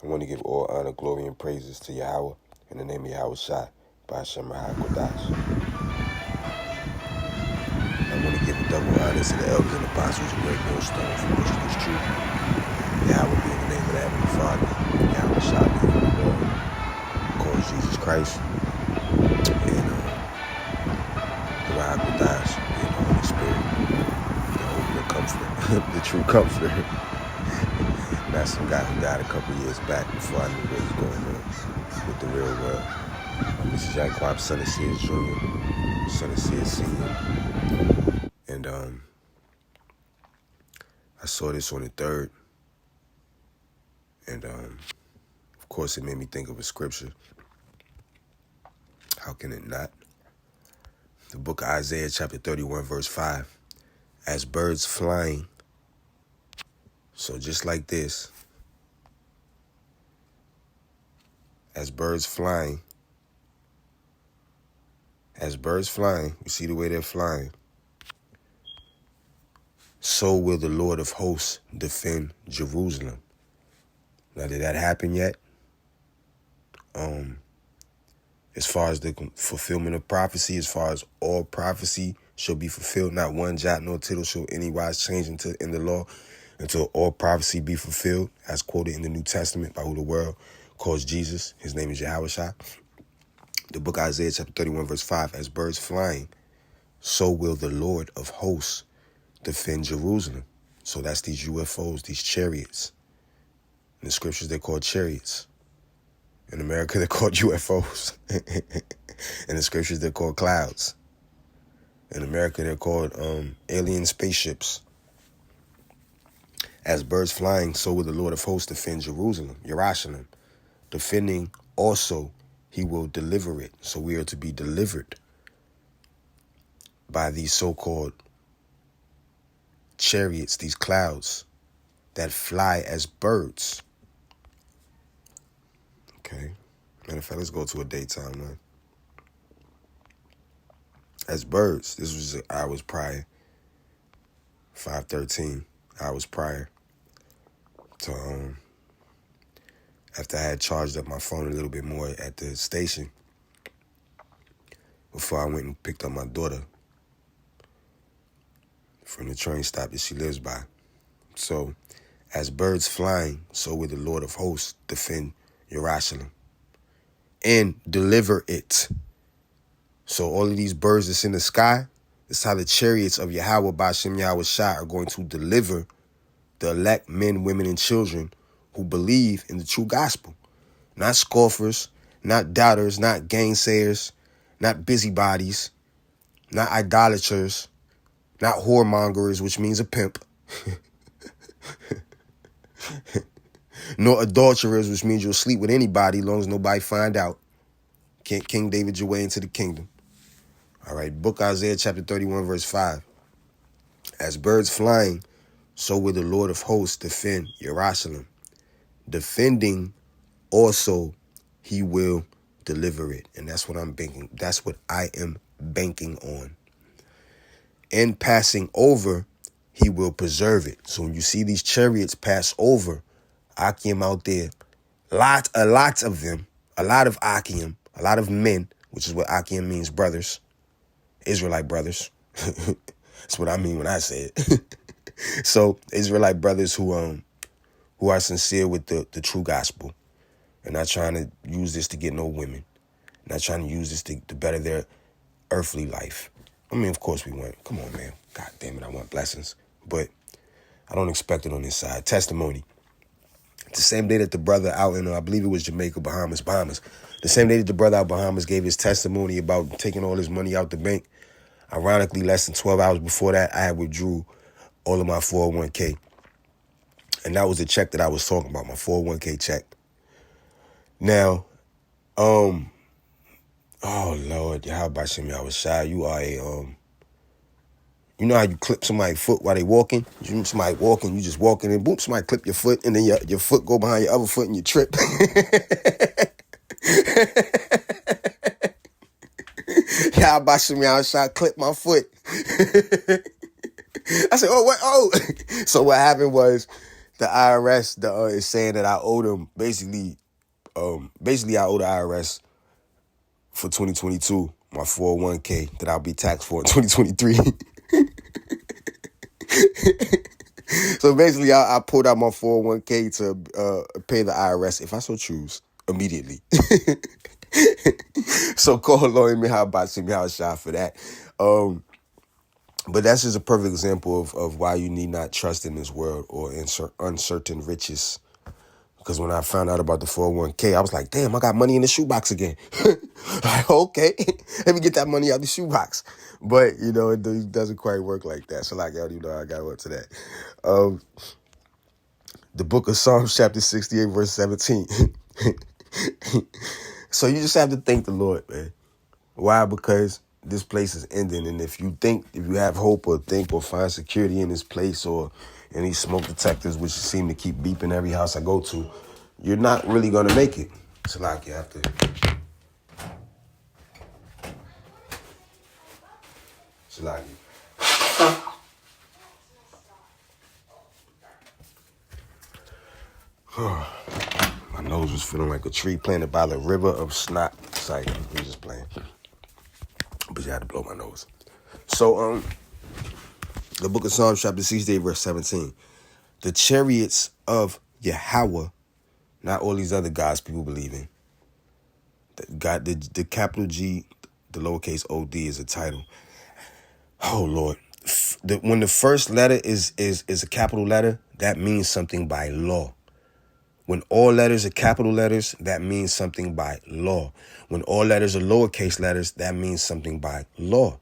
I want to give all honor, glory, and praises to Yahweh in the name of Yahweh Shai, by Hashem Kodash. I want to give a double honor to the elders and apostles, a great millstone for pushing this truth. Yahweh be in the name of the Heavenly Father, Yahweh Shai be in the Lord, calls Jesus Christ, and the Kodash be in the Holy Spirit, the ultimate comforter, the true comforter. Not some guy who died a couple years back before I knew what was going on with the real world. This is Jaquab, son of Sears Jr., son of Sears Sr. And I saw this on the 3rd. And of course it made me think of a scripture. How can it not? The book of Isaiah chapter 31 verse 5. As birds flying. So just like this. As birds flying. As birds flying. You see the way they're flying. So will the Lord of hosts defend Jerusalem. Now, did that happen yet? As far as the fulfillment of prophecy, as far as all prophecy shall be fulfilled, not one jot nor tittle shall anywise change in the law until all prophecy be fulfilled, as quoted in the New Testament by who the world calls Jesus. His name is Yahweh Shai. The book of Isaiah chapter 31 verse 5, as birds flying, so will the Lord of hosts defend Jerusalem. So that's these UFOs, these chariots. In the scriptures, they're called chariots. In America, they're called UFOs. In the scriptures, they're called clouds. In America, they're called alien spaceships. As birds flying, so will the Lord of hosts defend Jerusalem, Yerushalayim. Defending also, he will deliver it. So we are to be delivered by these so-called chariots, these clouds that fly as birds. Okay. Matter of fact, let's go to a daytime one. As birds, this was hours prior, 5:13 hours prior to after I had charged up my phone a little bit more at the station before I went and picked up my daughter from the train stop that she lives by. So, as birds flying, so will the Lord of hosts defend Yerushalayim and deliver it. So all of these birds that's in the sky, it's how the chariots of Yahweh B'Shem Yahweh Shai are going to deliver the elect men, women, and children who believe in the true gospel. Not scoffers, not doubters, not gainsayers, not busybodies, not idolaters, not whoremongers, which means a pimp, nor adulterers, which means you'll sleep with anybody as long as nobody find out. Can't King David your way into the kingdom. All right, book Isaiah chapter 31 verse 5. As birds flying, so will the Lord of hosts defend Yerushalayim. Defending also, he will deliver it. And that's what I'm banking. That's what I am banking on. And passing over, he will preserve it. So when you see these chariots pass over, Akim out there, a lot of them, a lot of Akim, a lot of men, which is what Akim means, brothers, Israelite brothers. That's what I mean when I say it. So Israelite brothers who are sincere with the true gospel and not trying to use this to get no women, not trying to use this to better their earthly life. I mean, of course we want, come on, man. God damn it, I want blessings. But I don't expect it on this side. Testimony. The same day that the brother out in, I believe it was Jamaica, Bahamas. The same day that the brother out Bahamas gave his testimony about taking all his money out the bank, ironically, less than 12 hours before that, I had withdrew all of my 401k. And that was the check that I was talking about, my 401k check. Now, oh Lord, how about Shem Yahweh Shai? You are you know how you clip somebody's foot while they walking? Somebody walking, you just walking and boom, somebody clip your foot and then your foot go behind your other foot and you trip. How about Shem Yahweh Shai clip my foot? I said, oh, what? Oh. So what happened was the IRS is saying that I owe them basically I owe the IRS for 2022 my 401k that I'll be taxed for in 2023. So basically, I pulled out my 401k to pay the IRS, if I so choose, immediately. So call Lord me how about me how shot for that. But that's just a perfect example of why you need not trust in this world or in uncertain riches. Because when I found out about the 401k, I was like, damn, I got money in the shoebox again. Like, okay, let me get that money out the shoebox. But, it doesn't quite work like that. So like, I got up to that. The book of Psalms, chapter 68, verse 17. So you just have to thank the Lord, man. Why? Because this place is ending. And if you have hope or think or find security in this place or in these smoke detectors, which seem to keep beeping every house I go to, you're not really going to make it. It's like you have to. It's like. My nose was feeling like a tree planted by the river of snot. Sorry, I'm just playing. But you had to blow my nose. So, the book of Psalms, chapter 68, verse 17. The chariots of Yahweh, not all these other gods people believe in. The capital G, the lowercase OD is a title. Oh, Lord. When the first letter is a capital letter, that means something by law. When all letters are capital letters, that means something by law. When all letters are lowercase letters, that means something by law.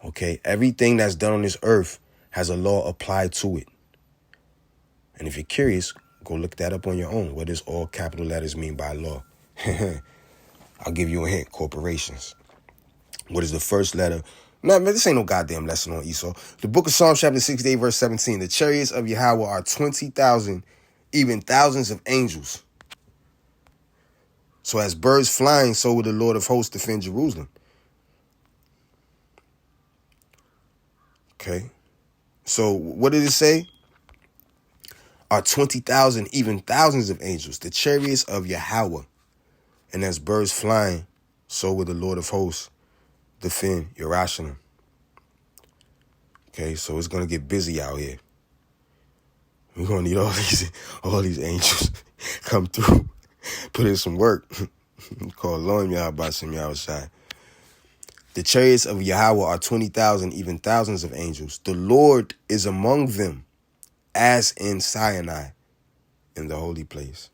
Okay? Everything that's done on this earth has a law applied to it. And if you're curious, go look that up on your own. What does all capital letters mean by law? I'll give you a hint. Corporations. What is the first letter? No, man, this ain't no goddamn lesson on Esau. The book of Psalms, chapter 68, verse 17. The chariots of Yahweh are 20,000, even thousands of angels. So as birds flying, so will the Lord of hosts defend Jerusalem. Okay. So what did it say? Are 20,000, even thousands of angels. The chariots of Yahweh. And as birds flying, so will the Lord of hosts defend Jerusalem. Okay, so it's going to get busy out here. We're going to need all these angels come through, put in some work. Call Lord Yahbashim Yahushai. The chariots of Yahweh are 20,000, even thousands of angels. The Lord is among them, as in Sinai, in the holy place.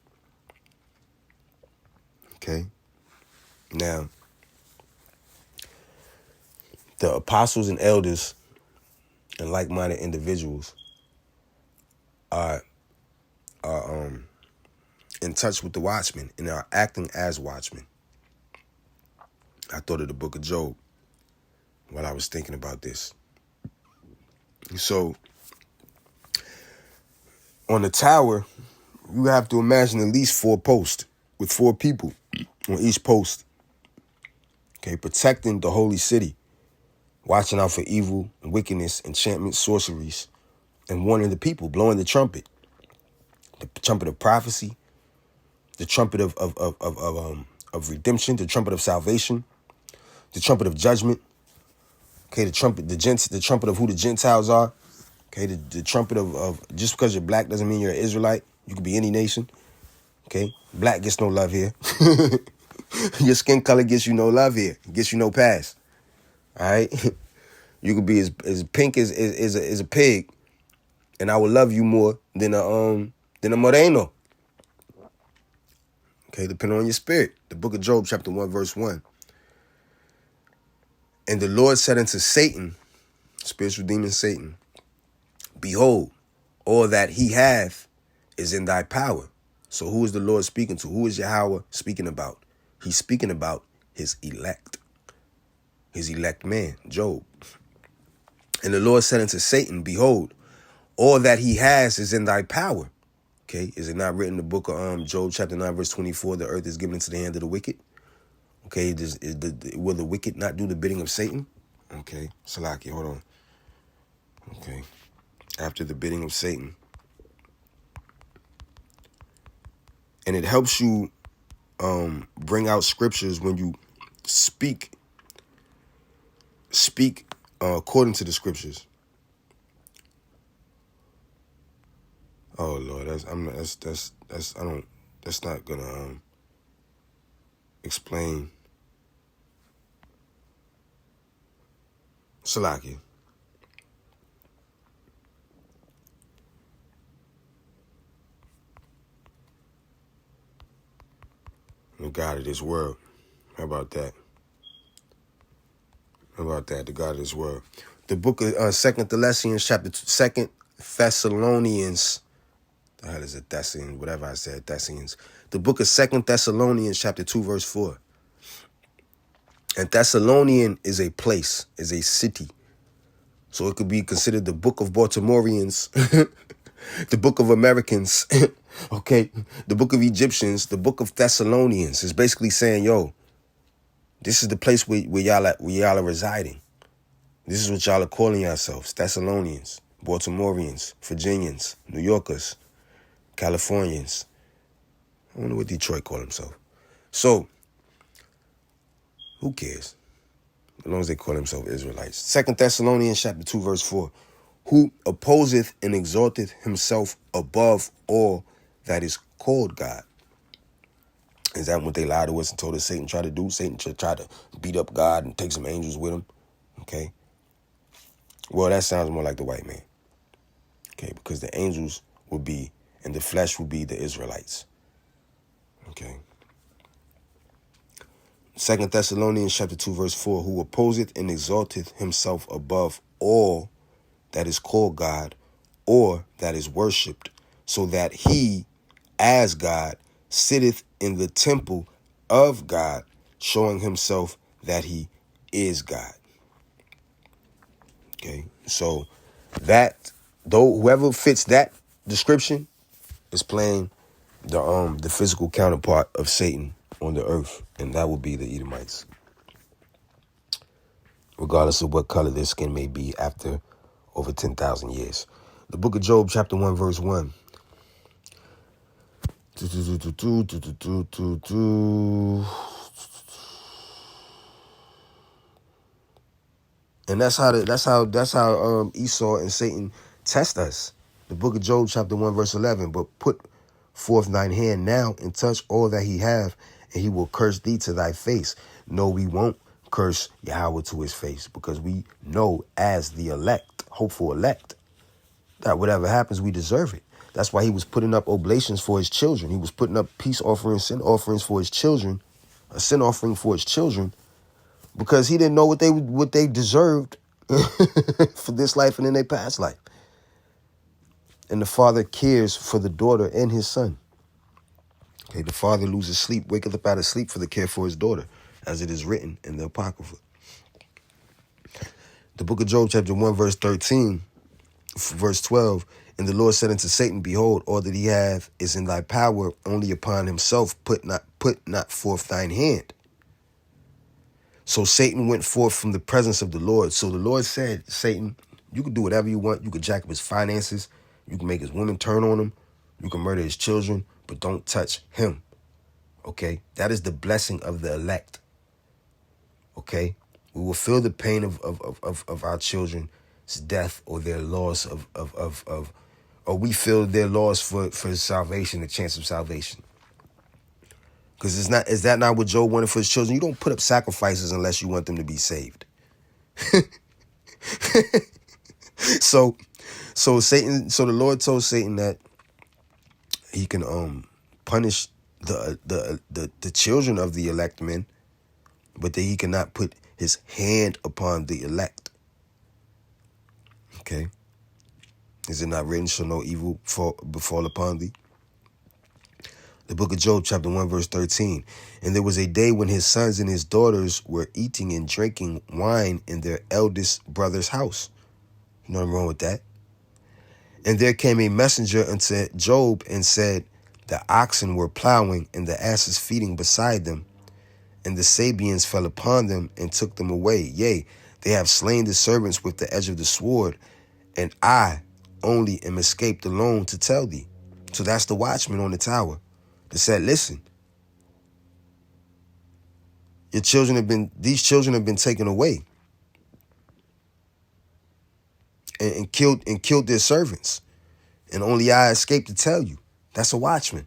Okay? Now, the apostles and elders and like-minded individuals are in touch with the watchmen and are acting as watchmen. I thought of the book of Job while I was thinking about this. So, on the tower, you have to imagine at least 4 posts with 4 people on each post. Okay, protecting the holy city, watching out for evil, wickedness, enchantments, sorceries, and warning the people, blowing the trumpet of prophecy, the trumpet of redemption, the trumpet of salvation, the trumpet of judgment. Okay, the trumpet of who the Gentiles are. Okay, the trumpet of just because you're black doesn't mean you're an Israelite. You could be any nation. Okay, black gets no love here. Your skin color gets you no love here. Gets you no pass. All right, you could be as pink as a pig, and I will love you more than a moreno. Okay, depending on your spirit. The book of Job, chapter 1, verse 1. And the Lord said unto Satan, spiritual demon Satan, behold, all that he hath is in thy power. So who is the Lord speaking to? Who is Yahweh speaking about? He's speaking about his elect man, Job. And the Lord said unto Satan, behold, all that he has is in thy power. Okay, is it not written in the book of Job chapter 9, verse 24, the earth is given into the hand of the wicked? Okay, will the wicked not do the bidding of Satan? Okay, Salaki, hold on. Okay, after the bidding of Satan, And it helps you bring out scriptures when you speak according to the scriptures. Oh Lord, that's not gonna explain. Salakia. The God of this world. How about that? The God of this world. The book of Second Thessalonians. The hell is it? Thessalonians, whatever I said, Thessalonians. The book of 2 Thessalonians, chapter 2, verse 4. And Thessalonian is a place, is a city. So it could be considered the book of Baltimoreans, the book of Americans, okay, the book of Egyptians, the book of Thessalonians. Is basically saying, yo, this is the place where y'all are residing. This is what y'all are calling yourselves, Thessalonians, Baltimoreans, Virginians, New Yorkers, Californians. I wonder what Detroit call himself. So, who cares? As long as they call themselves Israelites. 2 Thessalonians chapter 2, verse 4. Who opposeth and exalteth himself above all that is called God. Is that what they lied to us and told us Satan tried to do? Satan tried to beat up God and take some angels with him. Okay. Well, that sounds more like the white man. Okay, because the angels would be, and the flesh would be the Israelites. Okay. 2 Thessalonians chapter 2, verse 4, who opposeth and exalteth himself above all that is called God or that is worshipped, so that he, as God, sitteth in the temple of God, showing himself that he is God. Okay, so that, though whoever fits that description is playing the physical counterpart of Satan on the earth, and that would be the Edomites, regardless of what color their skin may be after over 10,000 years. The book of Job, chapter 1, verse 1. And that's how Esau and Satan test us. The book of Job, chapter 1, verse 11. But put forth thine hand now and touch all that he have, and he will curse thee to thy face. No, we won't curse Yahweh to his face, because we know as the elect, hopeful elect, that whatever happens, we deserve it. That's why he was putting up oblations for his children. He was putting up peace offerings, sin offerings for his children, a sin offering for his children, because he didn't know what they deserved for this life and in their past life. And the father cares for the daughter and his son. Okay, the father loses sleep, waketh up out of sleep for the care for his daughter, as it is written in the Apocrypha. The book of Job, chapter 1, verse 13, verse 12, and the Lord said unto Satan, behold, all that he hath is in thy power, only upon himself put not forth thine hand. So Satan went forth from the presence of the Lord. So the Lord said, Satan, you can do whatever you want. You can jack up his finances. You can make his women turn on him. You can murder his children, but don't touch him. Okay? That is the blessing of the elect. Okay? We will feel the pain of our children's death or their loss or we feel their loss for salvation, the chance of salvation. Because is that not what Job wanted for his children? You don't put up sacrifices unless you want them to be saved. So the Lord told Satan that he can punish the children of the elect men, but that he cannot put his hand upon the elect. Okay. Is it not written, shall no evil befall upon thee? The book of Job, chapter 1, verse 13. And there was a day when his sons and his daughters were eating and drinking wine in their eldest brother's house. Nothing wrong with that. And there came a messenger unto Job and said, the oxen were plowing and the asses feeding beside them. And the Sabians fell upon them and took them away. Yea, they have slain the servants with the edge of the sword. And I only am escaped alone to tell thee. So that's the watchman on the tower. It said, listen, these children have been taken away and killed their servants. And only I escaped to tell you. That's a watchman.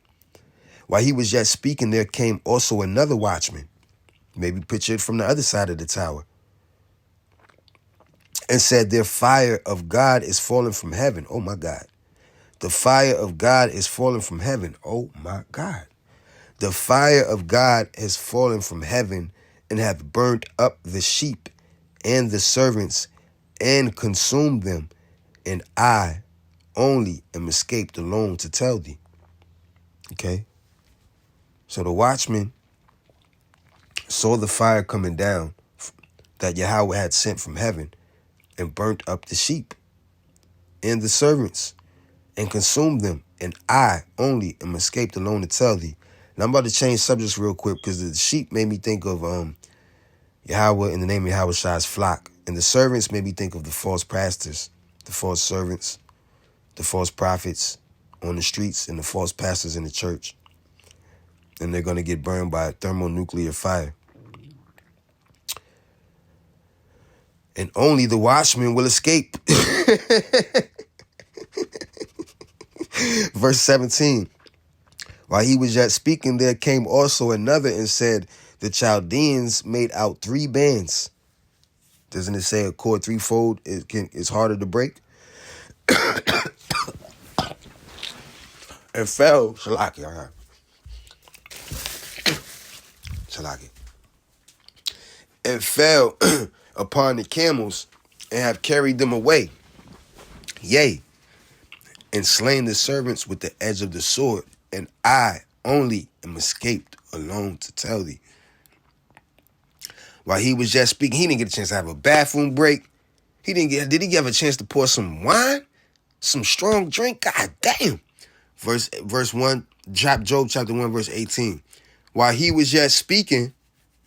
While he was yet speaking, there came also another watchman, maybe pictured from the other side of the tower, and said, their fire of God is falling from heaven. Oh my God. The fire of God is falling from heaven. Oh my God. The fire of God has fallen from heaven and hath burnt up the sheep and the servants and consumed them. And I only am escaped alone to tell thee. Okay. So the watchman saw the fire coming down that Yahweh had sent from heaven and burnt up the sheep and the servants and consumed them. And I only am escaped alone to tell thee. Now I'm about to change subjects real quick because the sheep made me think of Yahweh in the name of Yahweh Shai's flock. And the servants made me think of the false pastors, the false servants, the false prophets on the streets, and the false pastors in the church. And they're going to get burned by a thermonuclear fire. And only the watchman will escape. Verse 17. While he was yet speaking, there came also another and said, the Chaldeans made out 3 bands. Doesn't it say a cord threefold is harder to break? And fell, Shalaki, and fell upon the camels and have carried them away. Yea, and slain the servants with the edge of the sword, and I only am escaped alone to tell thee. While he was just speaking, he didn't get a chance to have a bathroom break. Did he have a chance to pour some wine? Some strong drink? God damn. Verse 1, Job chapter 1, verse 18. While he was yet speaking,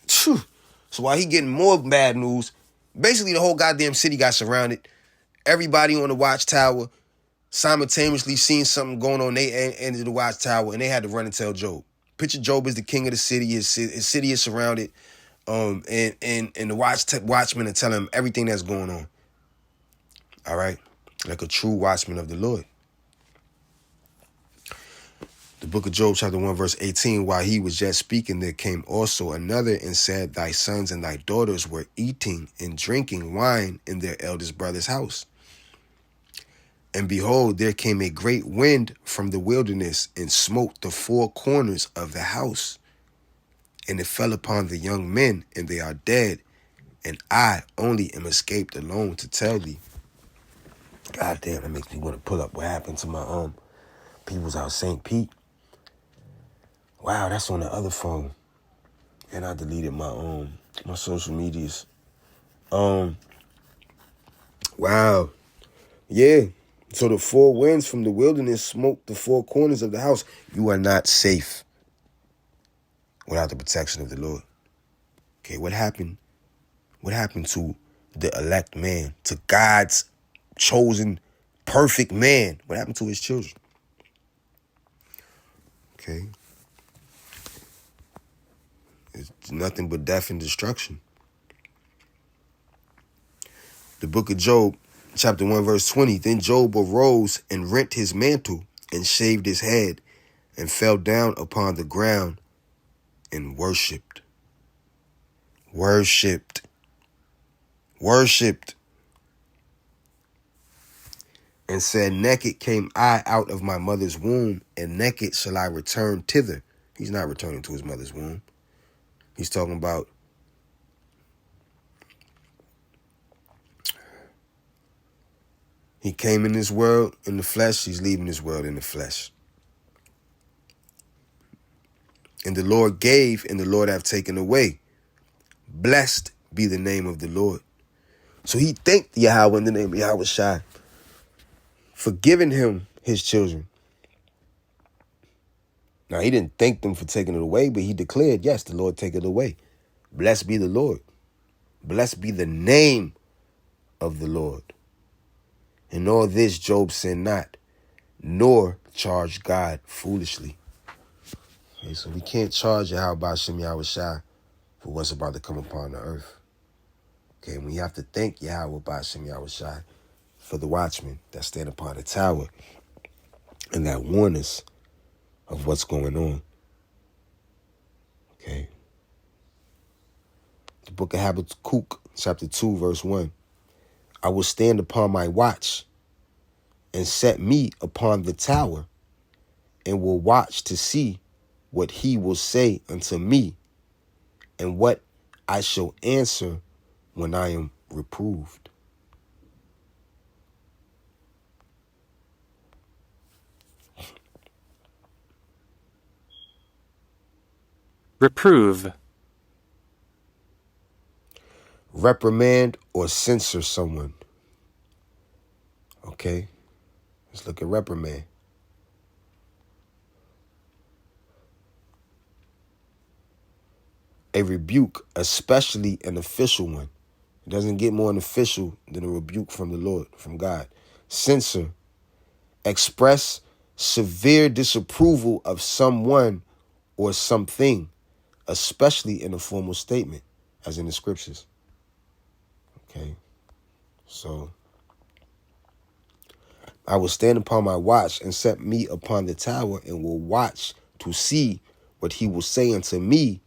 so while he getting more bad news, basically the whole goddamn city got surrounded. Everybody on the watchtower simultaneously seeing something going on they end of the watchtower, and they had to run and tell Job. Picture Job as the king of the city. His city is surrounded, and the watchmen are telling him everything that's going on. All right, like a true watchman of the Lord. The book of Job, chapter 1, verse 18, while he was yet speaking, there came also another and said, thy sons and thy daughters were eating and drinking wine in their eldest brother's house. And behold, there came a great wind from the wilderness and smote the 4 corners of the house. And it fell upon the young men, and they are dead. And I only am escaped alone to tell thee. God damn, that makes me want to pull up what happened to my peoples out St. Pete. Wow, that's on the other phone. And I deleted my social medias. Wow. Yeah. So the 4 winds from the wilderness smote the 4 corners of the house. You are not safe without the protection of the Lord. Okay, what happened? What happened to the elect man, to God's chosen perfect man? What happened to his children? Okay. It's nothing but death and destruction. The book of Job, chapter 1, verse 20. Then Job arose and rent his mantle and shaved his head and fell down upon the ground and worshipped. Worshipped. And said, naked came I out of my mother's womb, and naked shall I return thither. He's not returning to his mother's womb. He's talking about he came in this world in the flesh. He's leaving this world in the flesh. And the Lord gave, and the Lord hath taken away. Blessed be the name of the Lord. So he thanked Yahweh in the name of Yahweh Shai for giving him his children. Now, he didn't thank them for taking it away, but he declared, yes, the Lord take it away. Blessed be the Lord. Blessed be the name of the Lord. In all this, Job sinned not, nor charged God foolishly. Okay, so we can't charge Yahweh Shem Yahweh Shai for what's about to come upon the earth. Okay, and we have to thank Yahweh Shem Yahweh Shai for the watchmen that stand upon the tower and that warn us of what's going on. Okay. The book of Habakkuk, chapter 2, verse 1. I will stand upon my watch and set me upon the tower and will watch to see what he will say unto me and what I shall answer when I am reproved. Reprove. Reprimand or censor someone. Okay, let's look at reprimand. A rebuke, especially an official one. It doesn't get more official than a rebuke from the Lord, from God. Censor, express severe disapproval of someone or something, especially in a formal statement, as in the scriptures. Okay, so I will stand upon my watch and set me upon the tower and will watch to see what he will say unto me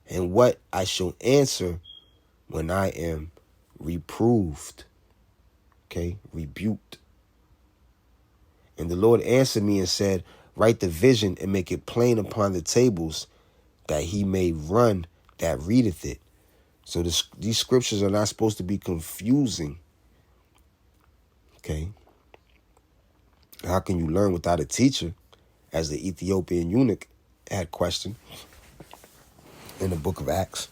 and what I shall answer when I am reproved. Okay, rebuked. And the Lord answered me and said, write the vision and make it plain upon the tables that he may run that readeth it. So these scriptures are not supposed to be confusing. Okay. How can you learn without a teacher? As the Ethiopian eunuch had questioned in the book of Acts.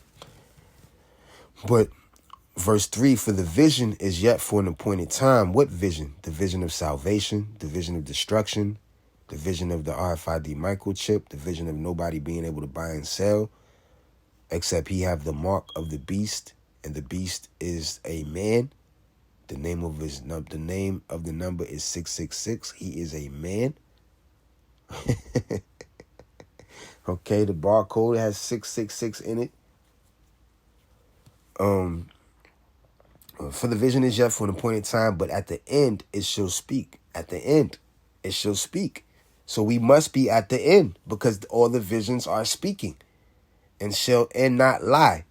But verse 3, for the vision is yet for an appointed time. What vision? The vision of salvation, the vision of destruction, the vision of the RFID microchip, the vision of nobody being able to buy and sell, except he have the mark of the beast, and the beast is a man. The name of the number is 666. He is a man. Okay, the barcode has 666 in it. For the vision is yet for an appointed time, but at the end it shall speak. At the end it shall speak. So we must be at the end, because all the visions are speaking and shall not lie.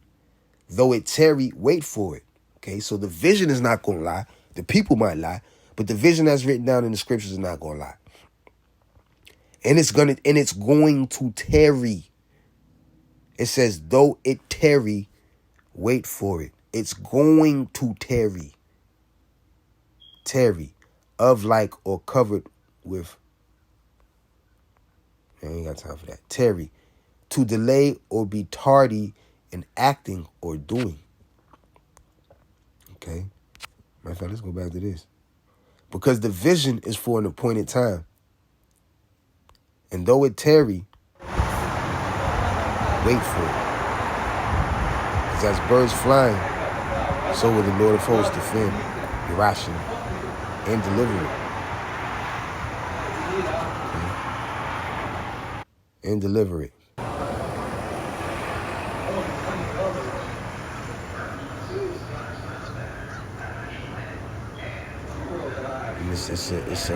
Though it tarry, wait for it. Okay, so the vision is not going to lie. The people might lie, but the vision that's written down in the scriptures is not going to lie. And it's going to tarry. It says, though it tarry, wait for it. It's going to tarry. Tarry, of like or covered with. I ain't got time for that. Tarry, to delay or be tardy in acting or doing. Okay. Matter of fact, let's go back to this. Because the vision is for an appointed time. And though it tarry, wait for it. Because as birds flying, so will the Lord of hosts defend Yerushalayim and deliver it. Okay. And deliver it. And it's a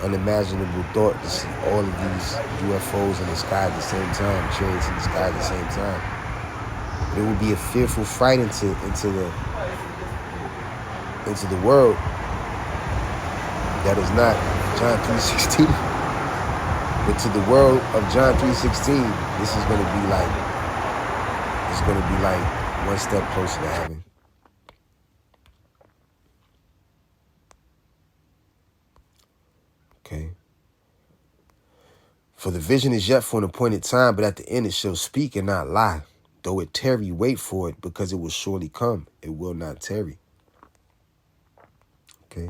unimaginable thought to see all of these UFOs in the sky at the same time, chariots in the sky at the same time. But it would be a fearful fright into the world that is not John 3:16. But to the world of John 3:16, this is going to be like one step closer to heaven. Okay. For the vision is yet for an appointed time, but at the end it shall speak and not lie. Though it tarry, wait for it, because it will surely come. It will not tarry. Okay.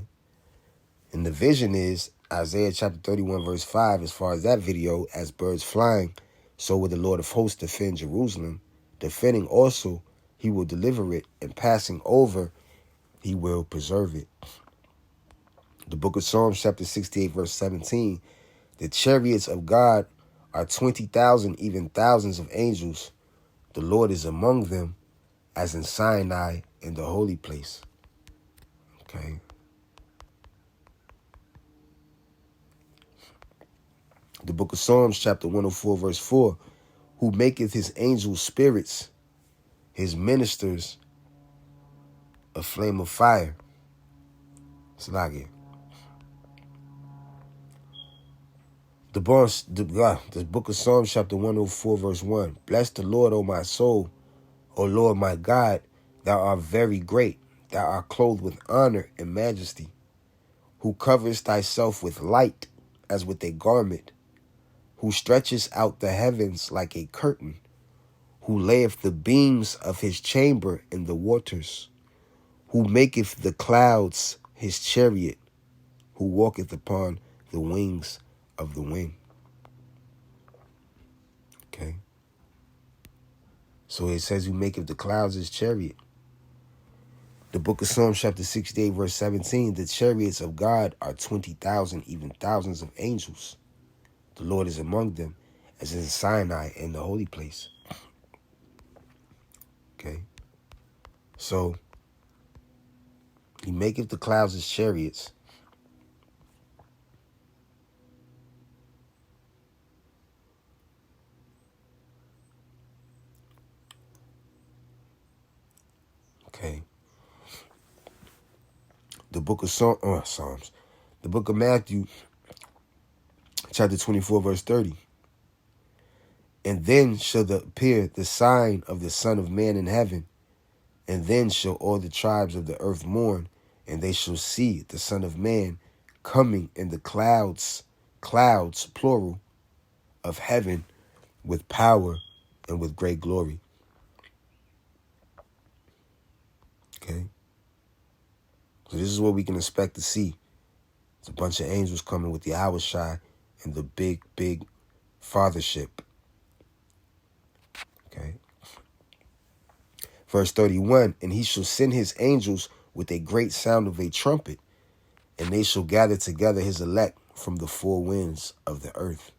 And the vision is Isaiah chapter 31, verse 5, as far as that video, as birds flying, so will the Lord of hosts defend Jerusalem. Defending also, he will deliver it, and passing over, he will preserve it. The book of Psalms chapter 68, verse 17, the chariots of God are 20,000, even thousands of angels. The Lord is among them, as in Sinai in the holy place. Okay. The book of Psalms, chapter 104, verse 4. Who maketh his angels spirits, his ministers a flame of fire. Slagia. The book of Psalms, chapter 104, verse 1. Bless the Lord, O my soul. O Lord my God, thou art very great. Thou art clothed with honor and majesty, who coverest thyself with light as with a garment, who stretchest out the heavens like a curtain, who layeth the beams of his chamber in the waters, who maketh the clouds his chariot, who walketh upon the wings of the wind. Okay. So it says who maketh the clouds his chariot. The book of Psalms, chapter 68, verse 17. The chariots of God are 20,000, even thousands of angels. The Lord is among them, as in Sinai in the holy place. Okay. So he maketh the clouds his chariots. Okay. The book of Psalms. The book of Matthew, chapter 24, verse 30. And then shall appear the sign of the Son of Man in heaven, and then shall all the tribes of the earth mourn, and they shall see the Son of Man coming in the clouds, plural, of heaven, with power and with great glory. Okay? So this is what we can expect to see. It's a bunch of angels coming with the Awashai and the big, big fathership. Okay? Verse 31, and he shall send his angels with a great sound of a trumpet, and they shall gather together his elect from the four winds of the earth.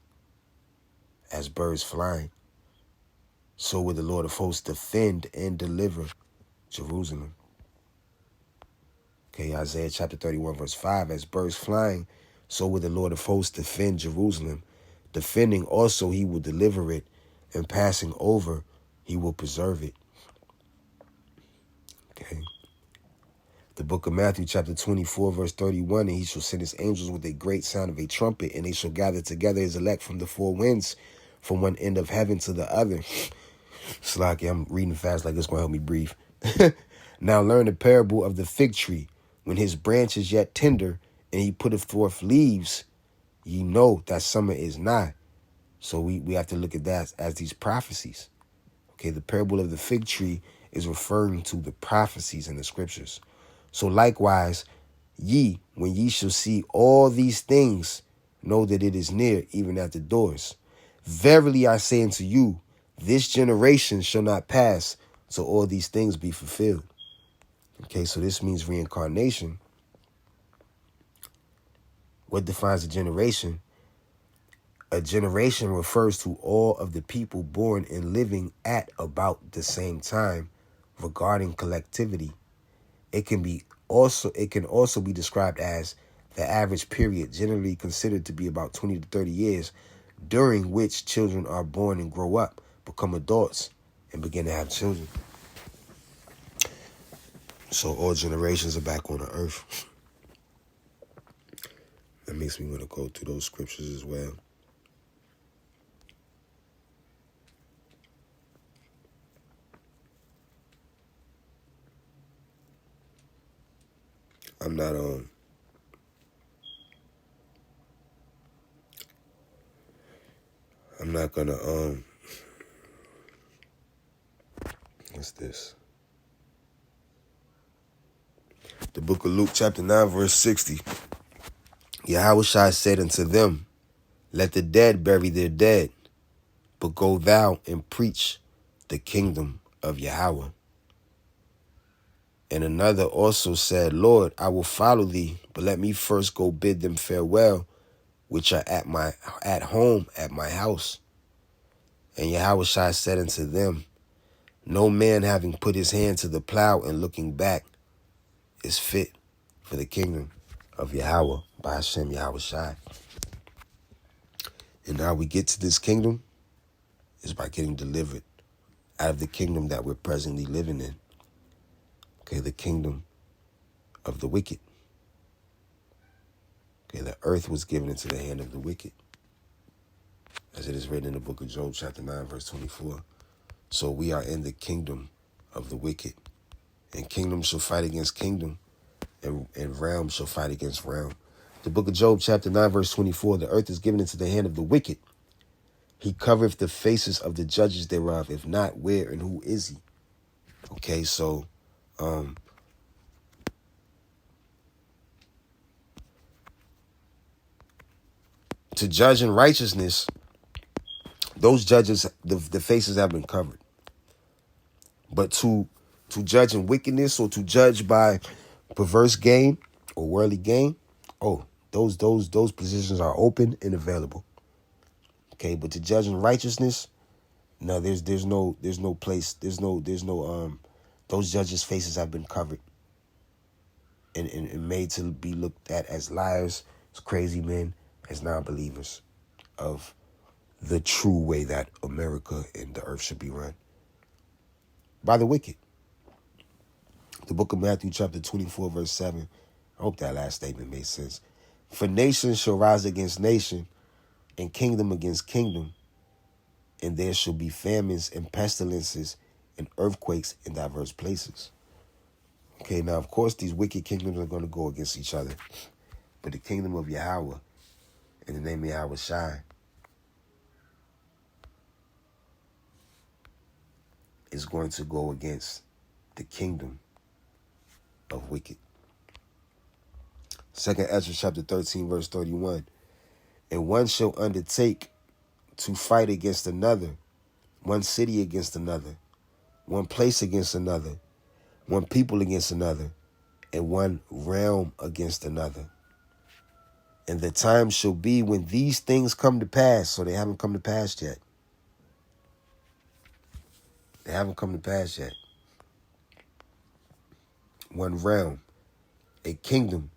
As birds flying, so will the Lord of hosts defend and deliver Jerusalem. Okay, Isaiah chapter 31, verse 5. As birds flying, so will the Lord of hosts defend Jerusalem. Defending also he will deliver it, and passing over he will preserve it. Okay. The book of Matthew chapter 24, verse 31. And he shall send his angels with a great sound of a trumpet, and they shall gather together his elect from the four winds, from one end of heaven to the other. Slacky, I'm reading fast like it's going to help me breathe. Now learn the parable of the fig tree. When his branch is yet tender, and he putteth forth leaves, ye know that summer is nigh. So we have to look at that as these prophecies. Okay, the parable of the fig tree is referring to the prophecies in the scriptures. So likewise, ye, when ye shall see all these things, know that it is near, even at the doors. Verily I say unto you, this generation shall not pass till all these things be fulfilled. Okay, so this means reincarnation. What defines a generation? A generation refers to all of the people born and living at about the same time regarding collectivity. It can also be described as the average period generally considered to be about 20 to 30 years during which children are born and grow up, become adults, and begin to have children. So all generations are back on the earth. That makes me want to go through those scriptures as well. I'm not gonna what's this? The book of Luke chapter 9 verse 60. Yahushua said unto them, let the dead bury their dead, but go thou and preach the kingdom of Yahweh. And another also said, Lord, I will follow thee, but let me first go bid them farewell, which are at home at my house. And Yahushua said unto them, no man having put his hand to the plow and looking back is fit for the kingdom of Yahweh by Hashem Yahushua. And how we get to this kingdom is by getting delivered out of the kingdom that we're presently living in. Okay, the kingdom of the wicked. Okay, the earth was given into the hand of the wicked, as it is written in the book of Job, chapter 9, verse 24. So we are in the kingdom of the wicked. And kingdom shall fight against kingdom, and realm shall fight against realm. The book of Job, chapter 9, verse 24, the earth is given into the hand of the wicked. He covereth the faces of the judges thereof. If not, where and who is he? Okay, so to judge in righteousness, those judges, the faces have been covered. But to judge in wickedness, or to judge by perverse gain or worldly gain, oh, those positions are open and available. Okay, but to judge in righteousness, no, there's no place, those judges' faces have been covered and made to be looked at as liars, as crazy men, as non-believers of the true way that America and the earth should be run by the wicked. The book of Matthew, chapter 24, verse 7. I hope that last statement made sense. For nation shall rise against nation, and kingdom against kingdom, and there shall be famines and pestilences and earthquakes in diverse places. Okay, now, of course, these wicked kingdoms are going to go against each other. But the kingdom of Yahweh, in the name of Yahweh Shai, is going to go against the kingdom of wicked. 2nd Ezra chapter 13, verse 31. And one shall undertake to fight against another, one city against another, one place against another, one people against another, and one realm against another. And the time shall be when these things come to pass. So they haven't come to pass yet. They haven't come to pass yet. One realm, a kingdom,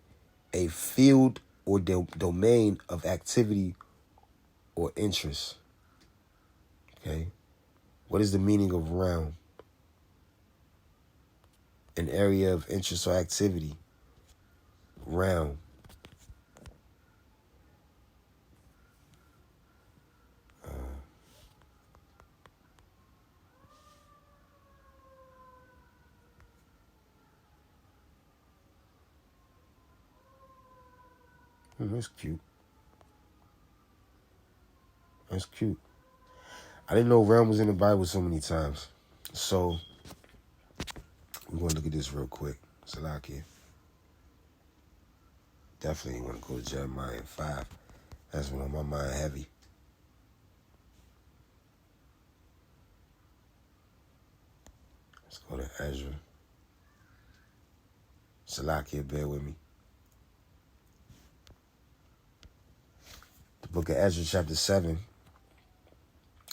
a field or domain of activity or interest. Okay? What is the meaning of realm? An area of interest or activity. Realm. That's cute. That's cute. I didn't know realm was in the Bible so many times. So, we're going to look at this real quick. Salakia. Definitely want to go to Jeremiah 5. That's been on my mind heavy. Let's go to Ezra. Salakia, bear with me. The book of Ezra, chapter 7,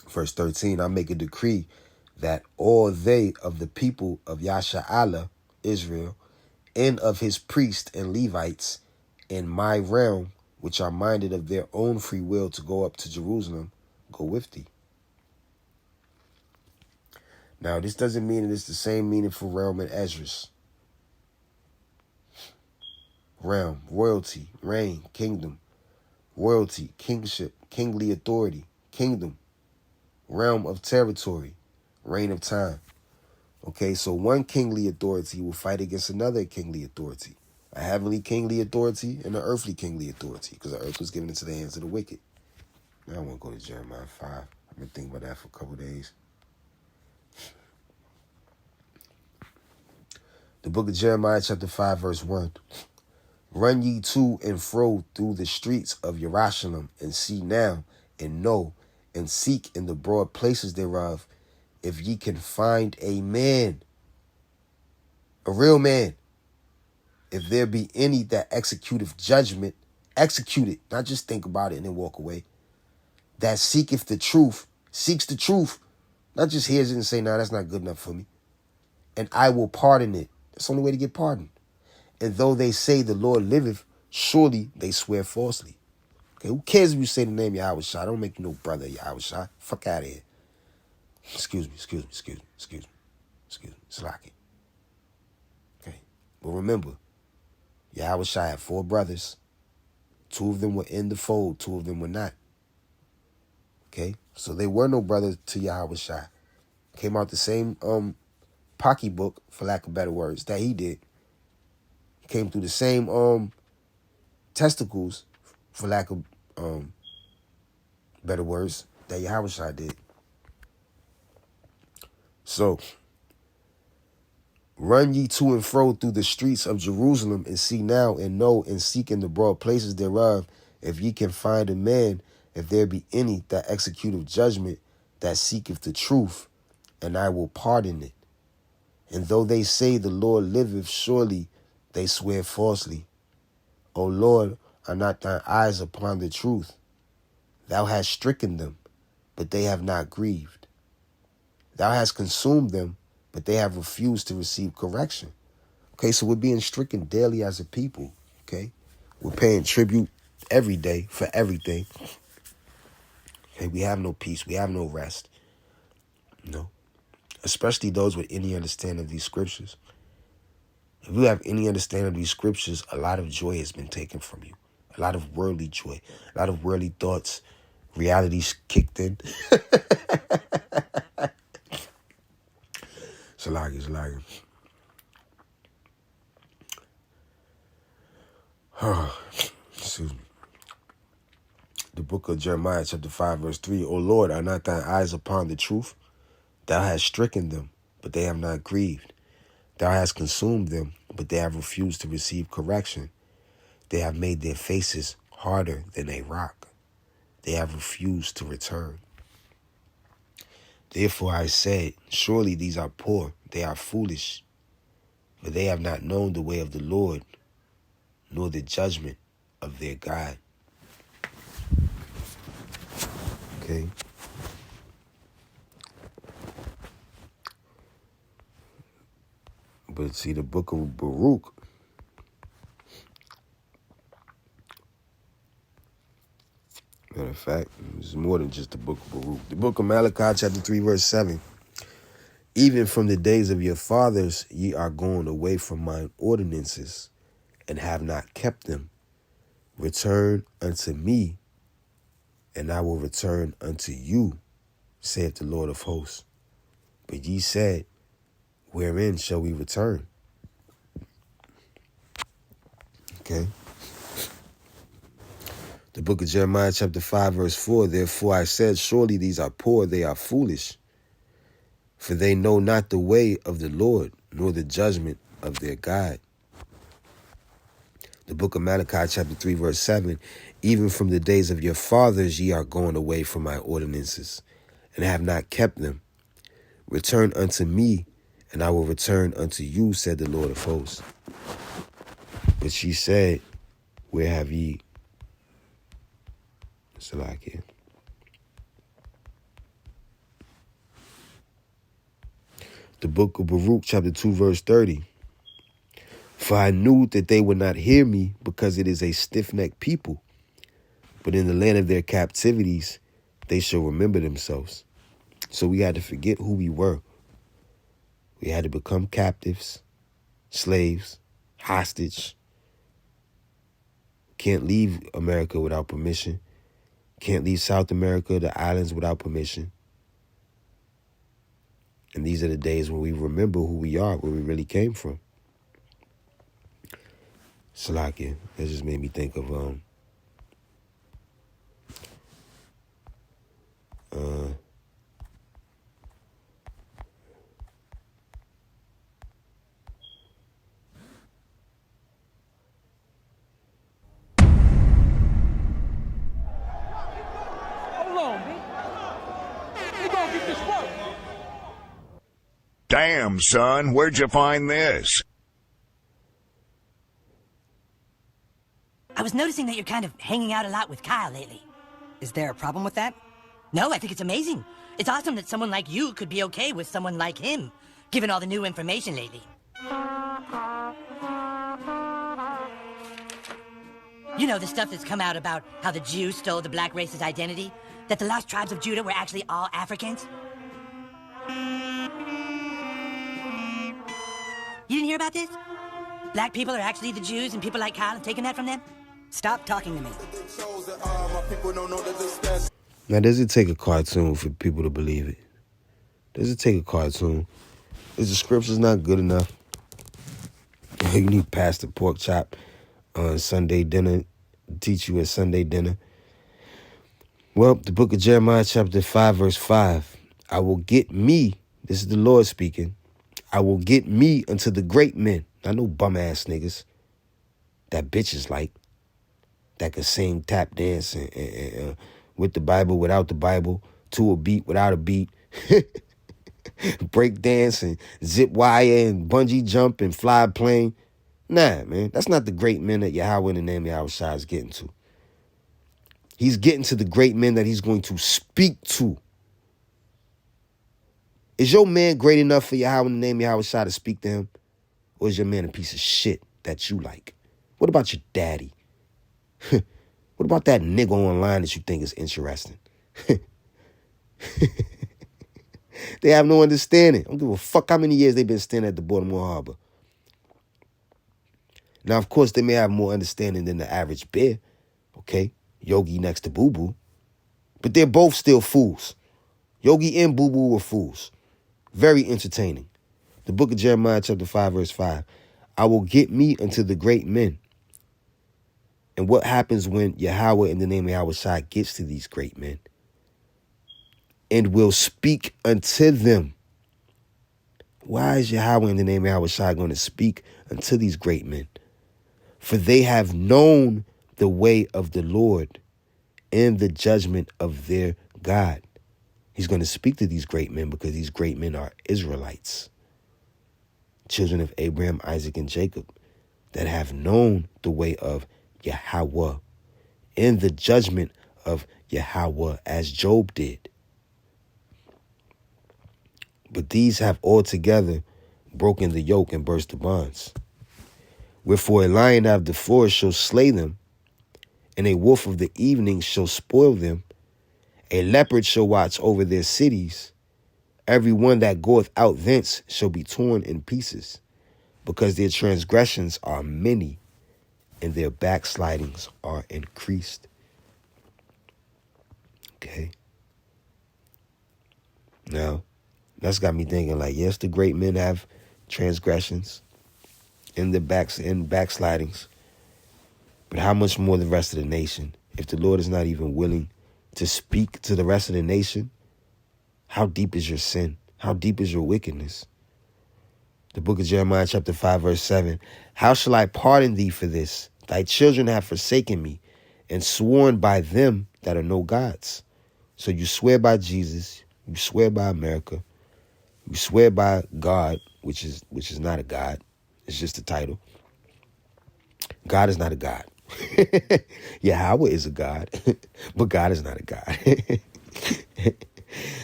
verse 13. I make a decree that all they of the people of Yasha'Allah, Israel, and of his priests and Levites in my realm, which are minded of their own free will to go up to Jerusalem, go with thee. Now, this doesn't mean that it's the same meaning for realm in Esdras. Realm, royalty, reign, kingdom, royalty, kingship, kingly authority, kingdom, realm of territory, reign of time. Okay, so one kingly authority will fight against another kingly authority. A heavenly kingly authority and an earthly kingly authority, because the earth was given into the hands of the wicked. Now I want to go to Jeremiah 5. I've been thinking about that for a couple of days. The book of Jeremiah, chapter 5, verse 1. Run ye to and fro through the streets of Jerusalem, and see now, and know, and seek in the broad places thereof, if ye can find a man, a real man, if there be any that executeth judgment, execute it, not just think about it and then walk away, that seeketh the truth seeks the truth, not just hears it and say, nah, that's not good enough for me. And I will pardon it. That's the only way to get pardoned. And though they say the Lord liveth, surely they swear falsely. Okay, who cares if you say the name Yahweh Shai? Don't make you no brother Yahweh Shai. Fuck out of here. Excuse me. Slack it. Okay. But remember, Yahweh Shai had 4 brothers. 2 of them were in the fold. 2 of them were not. Okay. So they were no brothers to Yahweh Shai. Came out the same pocketbook, for lack of better words, that he did. Came through the same testicles, for lack of better words, that Yahweh Shai did. So, run ye to and fro through the streets of Jerusalem, and see now, and know, and seek in the broad places thereof, if ye can find a man, if there be any that executeth judgment, that seeketh the truth, and I will pardon it. And though they say the Lord liveth, surely they swear falsely. O Lord, are not thine eyes upon the truth? Thou hast stricken them, but they have not grieved. Thou hast consumed them, but they have refused to receive correction. Okay, so we're being stricken daily as a people. Okay, we're paying tribute every day for everything. Okay, we have no peace. We have no rest. No, especially those with any understanding of these scriptures. If you have any understanding of these scriptures, a lot of joy has been taken from you. A lot of worldly joy, a lot of worldly thoughts, reality's kicked in. It's a liar. Excuse me. The book of Jeremiah, chapter 5, verse 3. O Lord, are not thine eyes upon the truth? Thou hast stricken them, but they have not grieved. Thou hast consumed them, but they have refused to receive correction. They have made their faces harder than a rock. They have refused to return. Therefore I said, surely these are poor, they are foolish, for they have not known the way of the Lord, nor the judgment of their God. Okay. But see, the book of Baruch, matter of fact, it's more than just the book of Baruch. The book of Malachi, chapter 3, verse 7. Even from the days of your fathers, ye are gone away from mine ordinances, and have not kept them. Return unto me, and I will return unto you, saith the Lord of hosts. But ye said, wherein shall we return? Okay. The book of Jeremiah, chapter 5, verse 4. Therefore I said, surely these are poor, they are foolish, for they know not the way of the Lord, nor the judgment of their God. The book of Malachi, chapter 3, verse 7. Even from the days of your fathers ye are gone away from my ordinances, and have not kept them. Return unto me, and I will return unto you, said the Lord of hosts. But she said, where have ye? Salakia. The book of Baruch, chapter 2, verse 30. For I knew that they would not hear me, because it is a stiff-necked people. But in the land of their captivities, they shall remember themselves. So we had to forget who we were. We had to become captives, slaves, hostage. Can't leave America without permission. Can't leave South America, the islands, without permission. And these are the days when we remember who we are, where we really came from. Salakia. That just made me think of Damn, son, where'd you find this? I was noticing that you're kind of hanging out a lot with Kyle lately. Is there a problem with that? No, I think it's amazing. It's awesome that someone like you could be okay with someone like him, given all the new information lately. You know, the stuff that's come out about how the Jews stole the black race's identity? That the lost tribes of Judah were actually all Africans? You didn't hear about this? Black people are actually the Jews and people like Kyle have taken that from them? Stop talking to me. Now, does it take a cartoon for people to believe it? Does it take a cartoon? Is the scriptures not good enough? You need Pastor Pork Chop on Sunday dinner, teach you at Sunday dinner. Well, the book of Jeremiah chapter 5, verse 5. I will get me, this is the Lord speaking, I will get me unto the great men. Not no bum-ass niggas that bitches like, that could sing, tap dance, and with the Bible, without the Bible, to a beat, without a beat, break dance and zip wire and bungee jump and fly a plane. Nah, man, that's not the great men that Yahweh in the name of Yahweh Shai is getting to. He's getting to the great men that he's going to speak to. Is your man great enough for Yahweh in the name of Yahweh Shai to speak to him? Or is your man a piece of shit that you like? What about your daddy? What about that nigga online that you think is interesting? They have no understanding. I don't give a fuck how many years they've been standing at the Baltimore Harbor. Now, of course, they may have more understanding than the average bear. Okay? Yogi next to Boo Boo. But they're both still fools. Yogi and Boo Boo were fools. Very entertaining. The book of Jeremiah chapter 5, verse 5. I will get me unto the great men. And what happens when Yahweh in the name of Yahweh Shai gets to these great men? And will speak unto them. Why is Yahweh in the name of Yahweh Shai going to speak unto these great men? For they have known the way of the Lord and the judgment of their God. He's going to speak to these great men because these great men are Israelites, children of Abraham, Isaac, and Jacob, that have known the way of Yahweh and the judgment of Yahweh, as Job did. But these have altogether broken the yoke and burst the bonds. Wherefore a lion out of the forest shall slay them, and a wolf of the evening shall spoil them. A leopard shall watch over their cities. Every one that goeth out thence shall be torn in pieces, because their transgressions are many, and their backslidings are increased. Okay. Now, that's got me thinking like, yes, the great men have transgressions in the backslidings. But how much more the rest of the nation? If the Lord is not even willing to speak to the rest of the nation, how deep is your sin? How deep is your wickedness? The book of Jeremiah chapter 5, verse 7. How shall I pardon thee for this? Thy children have forsaken me and sworn by them that are no gods. So you swear by Jesus, you swear by America, you swear by God, which is not a God. It's just a title. God is not a God. Yahweh is a God, but God is not a God.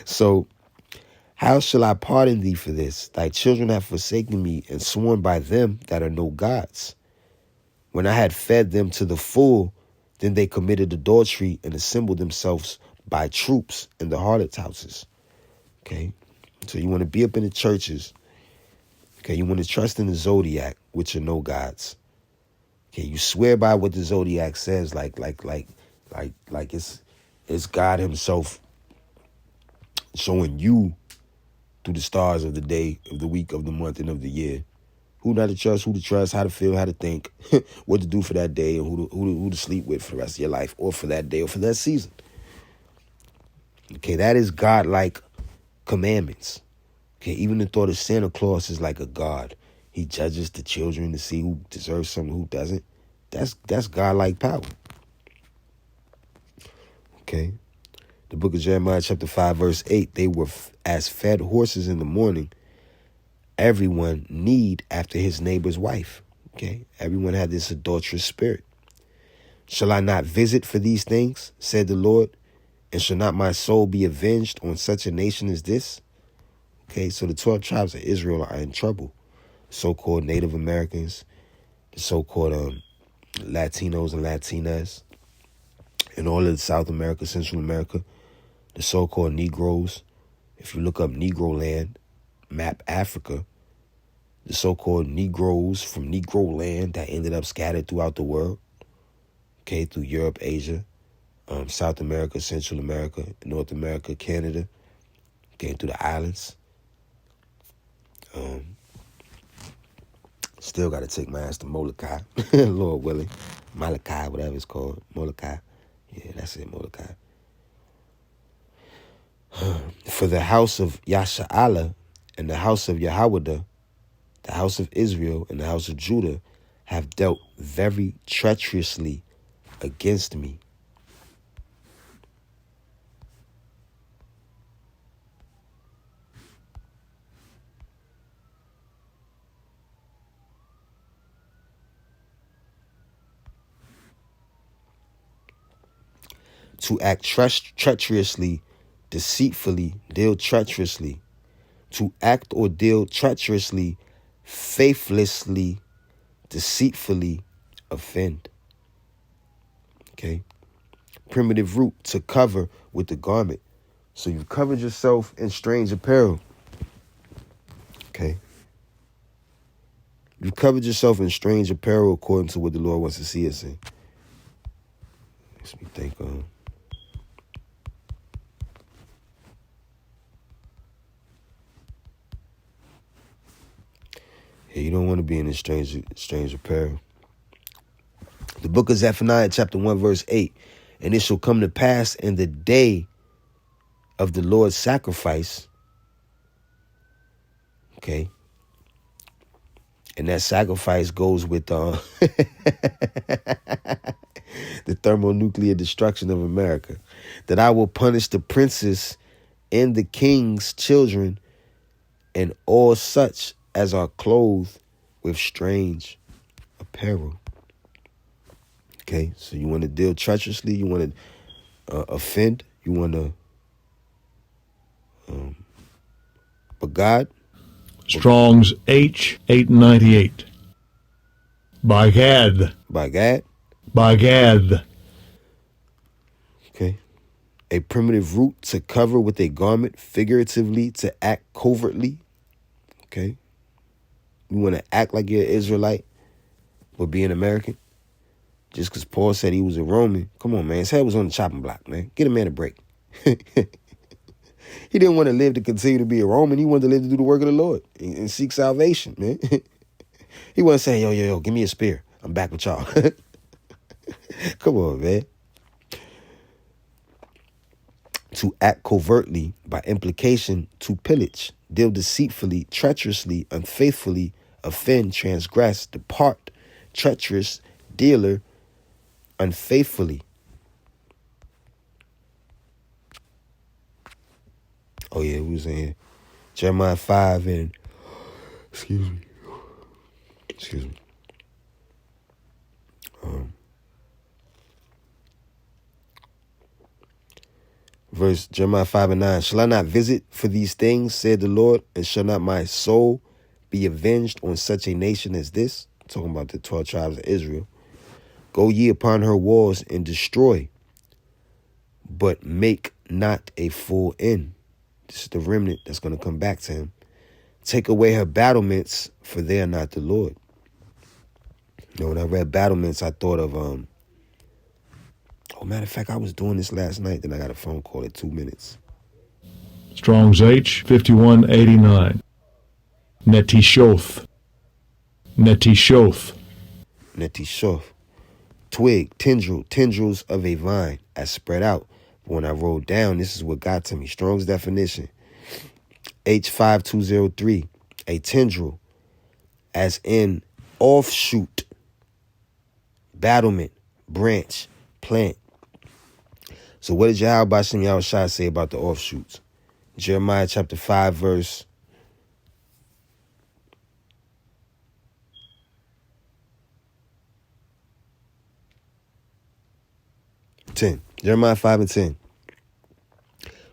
So, how shall I pardon thee for this? Thy children have forsaken me and sworn by them that are no gods. When I had fed them to the full, then they committed adultery and assembled themselves by troops in the harlots' houses. Okay, so you want to be up in the churches. Okay, you want to trust in the zodiac, which are no gods. Okay, you swear by what the zodiac says, like it's God Himself showing you through the stars of the day, of the week, of the month, and of the year who not to trust, who to trust, how to feel, how to think, what to do for that day, and who to sleep with for the rest of your life, or for that day, or for that season. Okay, that is God-like commandments. Okay, even the thought of Santa Claus is like a God. He judges the children to see who deserves something, who doesn't. That's God-like power. Okay. The book of Jeremiah chapter 5, verse 8. They were as fed horses in the morning. Everyone need after his neighbor's wife. Okay. Everyone had this adulterous spirit. Shall I not visit for these things, said the Lord, And shall not my soul be avenged on such a nation as this? Okay, so the 12 tribes of Israel are in trouble. So-called Native Americans, the so-called Latinos and Latinas, and all of South America, Central America, the so-called Negroes. If you look up Negro land, map Africa, the so-called Negroes from Negro land that ended up scattered throughout the world, okay, through Europe, Asia, South America, Central America, North America, Canada, okay, through the islands. Still got to take my ass to Molokai, Lord willing. Malachi, whatever it's called. Molokai. Yeah, that's it, Molokai. For the house of Yasha'Allah and the house of Yahweh, the house of Israel and the house of Judah have dealt very treacherously against me. To act treacherously, deceitfully, deal treacherously. To act or deal treacherously, faithlessly, deceitfully, offend. Okay? Primitive root, to cover with the garment. So you've covered yourself in strange apparel. Okay? You've covered yourself in strange apparel according to what the Lord wants to see us in. Makes me think, yeah, you don't want to be in this strange apparel. The book of Zephaniah, chapter 1, verse 8. And it shall come to pass in the day of the Lord's sacrifice. Okay. And that sacrifice goes with the thermonuclear destruction of America. That I will punish the princes and the king's children and all such as are clothed with strange apparel. Okay, so you want to deal treacherously, you want to offend, you want to, but God. Strong's H898. By Gad. By God. By Gad. Okay. A primitive root, to cover with a garment, figuratively, to act covertly. Okay. You want to act like you're an Israelite, but be an American. Just because Paul said he was a Roman. Come on, man. His head was on the chopping block, man. Get a man a break. He didn't want to live to continue to be a Roman. He wanted to live to do the work of the Lord and seek salvation, man. He wasn't saying, yo, give me a spear. I'm back with y'all. Come on, man. To act covertly, by implication, to pillage, deal deceitfully, treacherously, unfaithfully, offend, transgress, depart, treacherous, dealer, unfaithfully. Oh, yeah, we was in here. Jeremiah 5 and, excuse me. Verse Jeremiah 5 and 9. Shall I not visit for these things, said the Lord, and shall not my soul be avenged on such a nation as this? Talking about the 12 tribes of Israel. Go ye upon her walls and destroy, but make not a full end. This is the remnant that's going to come back to him. Take away her battlements, for they are not the Lord. You know, when I read battlements, I thought of, matter of fact, I was doing this last night, then I got a phone call at 2 minutes. Strong's H5189. Netishoth. Netishoth. Netishoth. Twig, tendrils of a vine, as spread out. But when I wrote down, this is what got to me. Strong's definition. H5203. A tendril, as in offshoot, battlement, branch, plant. So what did Yahweh Bashem Yahushua say about the offshoots? Jeremiah chapter 5, verse 10. Jeremiah 5 and 10.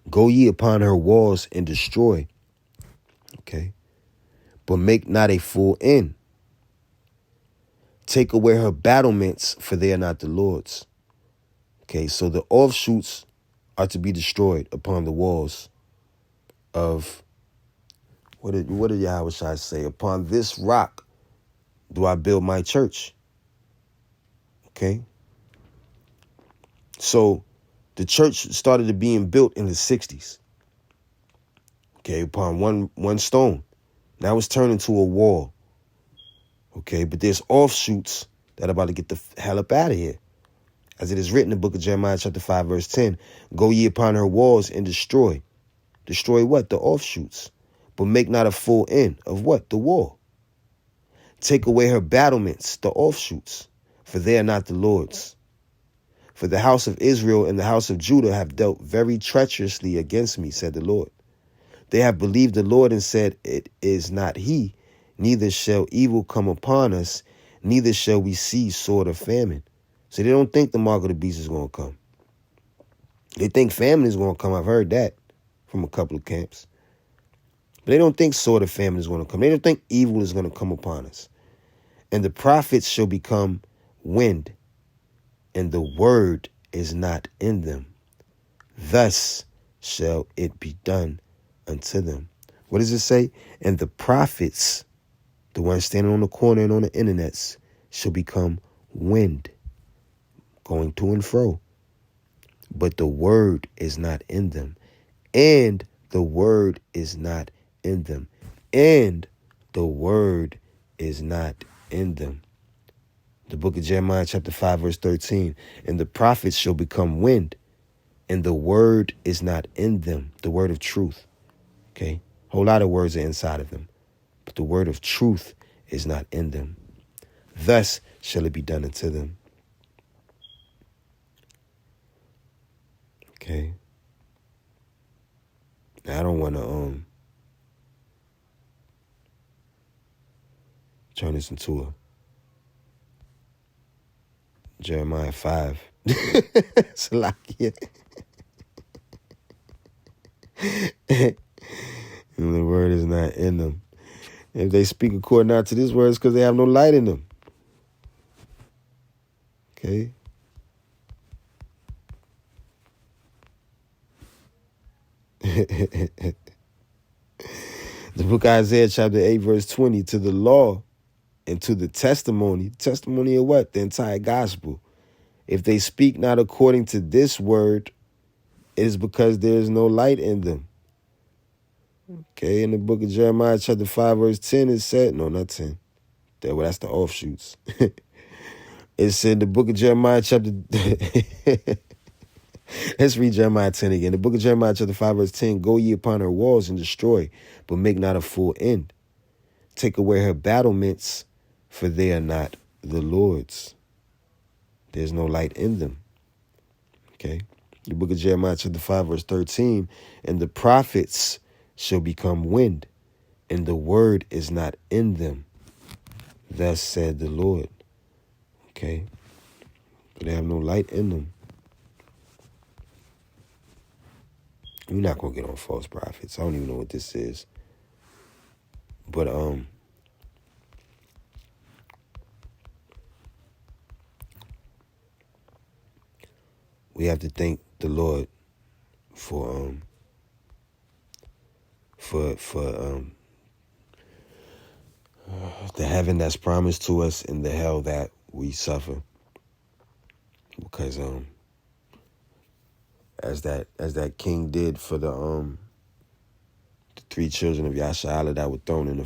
Go ye upon her walls and destroy. Okay. But make not a full end. Take away her battlements, for they are not the Lord's. Okay, so the offshoots are to be destroyed upon the walls of, what did Yahweh Shai say? Upon this rock do I build my church. Okay. So the church started being built in the 60s. Okay, upon one stone. Now it's turned into a wall. Okay, but there's offshoots that are about to get the hell up out of here. As it is written in the book of Jeremiah chapter 5 verse 10, go ye upon her walls and destroy. Destroy what? The offshoots. But make not a full end of what? The wall. Take away her battlements, the offshoots, for they are not the Lord's. For the house of Israel and the house of Judah have dealt very treacherously against me, said the Lord. They have believed the Lord and said, it is not he, neither shall evil come upon us, neither shall we see sword or famine. So they don't think the mark of the beast is going to come. They think famine is going to come. I've heard that from a couple of camps. But they don't think sword or famine is going to come. They don't think evil is going to come upon us. And the prophets shall become wind, and the word is not in them. Thus shall it be done unto them. What does it say? And the prophets, the ones standing on the corner and on the internets, shall become wind, going to and fro. But the word is not in them. And the word is not in them. And the word is not in them. The book of Jeremiah chapter 5 verse 13. And the prophets shall become wind, and the word is not in them. The word of truth. Okay? A whole lot of words are inside of them, but the word of truth is not in them. Thus shall it be done unto them. Okay? Now, I don't want to turn this into a Jeremiah 5. Salakia. And the word is not in them. If they speak according not to this word, it's because they have no light in them. Okay? The book of Isaiah chapter 8 verse 20, to the law and to the testimony. Testimony of what? The entire gospel. If they speak not according to this word, it is because there is no light in them. Okay, in the book of Jeremiah chapter 5 verse 10, it said, no, not 10. That's the offshoots. It said the book of Jeremiah chapter... Let's read Jeremiah 10 again. The book of Jeremiah chapter 5 verse 10, go ye upon her walls and destroy, but make not a full end. Take away her battlements, for they are not the Lord's. There's no light in them. Okay. The book of Jeremiah chapter 5 verse 13, and the prophets shall become wind, and the word is not in them. Thus said the Lord. Okay. But they have no light in them. We're not going to get on false prophets. I don't even know what this is. But, we have to thank the Lord for the heaven that's promised to us and the hell that we suffer. Because, as that king did for the three children of Yasha'Allah that were thrown in the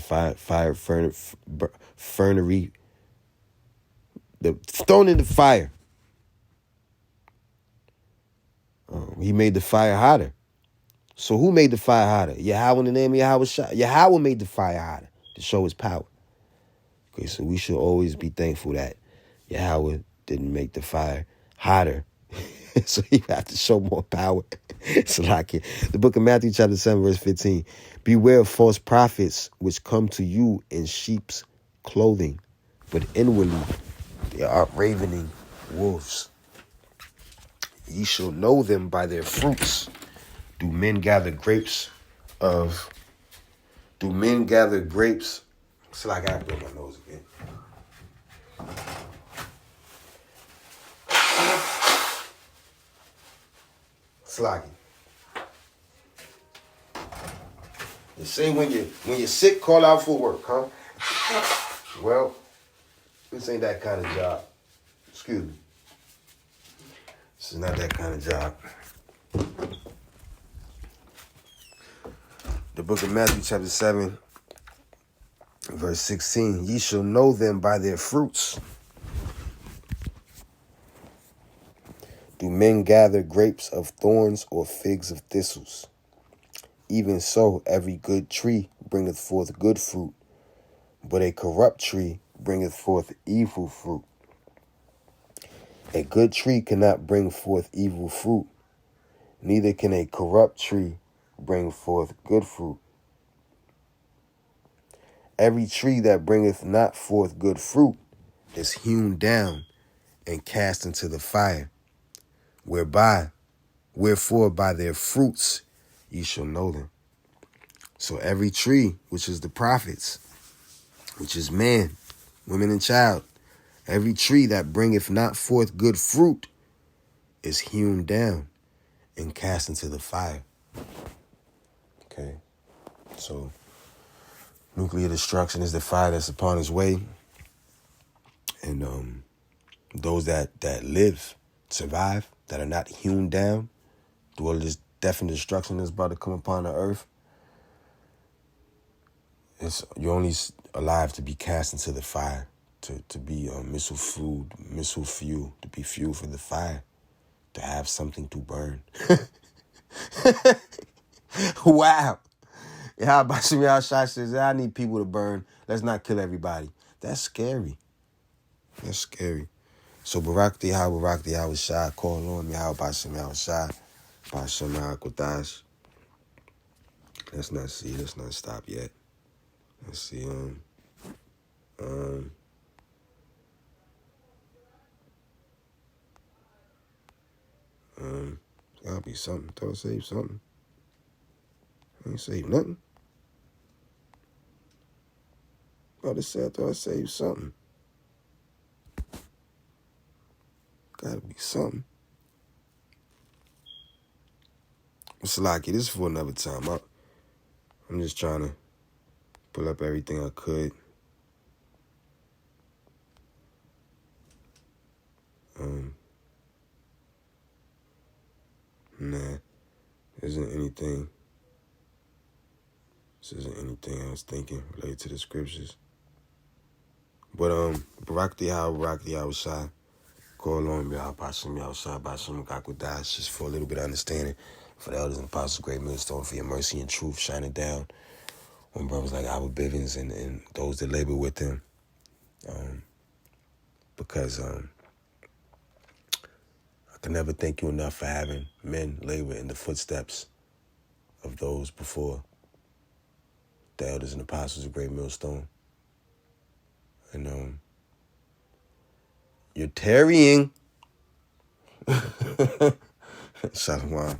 thrown in the fire. He made the fire hotter. So who made the fire hotter? Yahweh, in the name of Yahweh. Yahweh made the fire hotter to show his power. Okay, so we should always be thankful that Yahweh didn't make the fire hotter. So you have to show more power. So like it. The book of Matthew chapter 7 verse 15. Beware of false prophets which come to you in sheep's clothing, but inwardly they are ravening wolves. Ye shall know them by their fruits. Do men gather grapes of... Do men gather grapes... It's like I blow my nose again. Slocky. They say when you're sick, call out for work, huh? Well, this ain't that kind of job. Excuse me. This is not that kind of job. The book of Matthew, chapter 7, verse 16. Ye shall know them by their fruits. Do men gather grapes of thorns or figs of thistles? Even so, every good tree bringeth forth good fruit, but a corrupt tree bringeth forth evil fruit. A good tree cannot bring forth evil fruit, neither can a corrupt tree bring forth good fruit. Every tree that bringeth not forth good fruit is hewn down and cast into the fire. Wherefore by their fruits ye shall know them. So every tree, which is the prophets, which is man, women, and child, every tree that bringeth not forth good fruit is hewn down and cast into the fire. Okay, so nuclear destruction is the fire that's upon its way, and those that live, survive, that are not hewn down through all this death and destruction that's about to come upon the earth, you're only alive to be cast into the fire, to be missile fuel, to be fuel for the fire, to have something to burn. Wow. Yeah, Bashim Yahshua says, I need people to burn. Let's not kill everybody. That's scary. That's scary. So Barak Yahweh Shai, call on Yahweh Bashim Yahshua, Bashim Yahweh. Let's not stop yet. Let's see, gotta be something. Thought I saved something. I ain't saved nothing. Thought I saved something. Gotta be something. Salaki, this is for another time. I'm just trying to pull up everything I could. Nah, this isn't anything I was thinking related to the scriptures. But Barak Yahweh Shai, call on Yahweh Bashim Yahshua, Bashim Gakudash, just for a little bit of understanding. For the elders and apostles, great millstone, for your mercy and truth shining down on brothers like Albert Bivens and those that labor with him. Because I can never thank you enough for having men labor in the footsteps of those before the elders and apostles of great millstone. And you're tarrying. Shalom.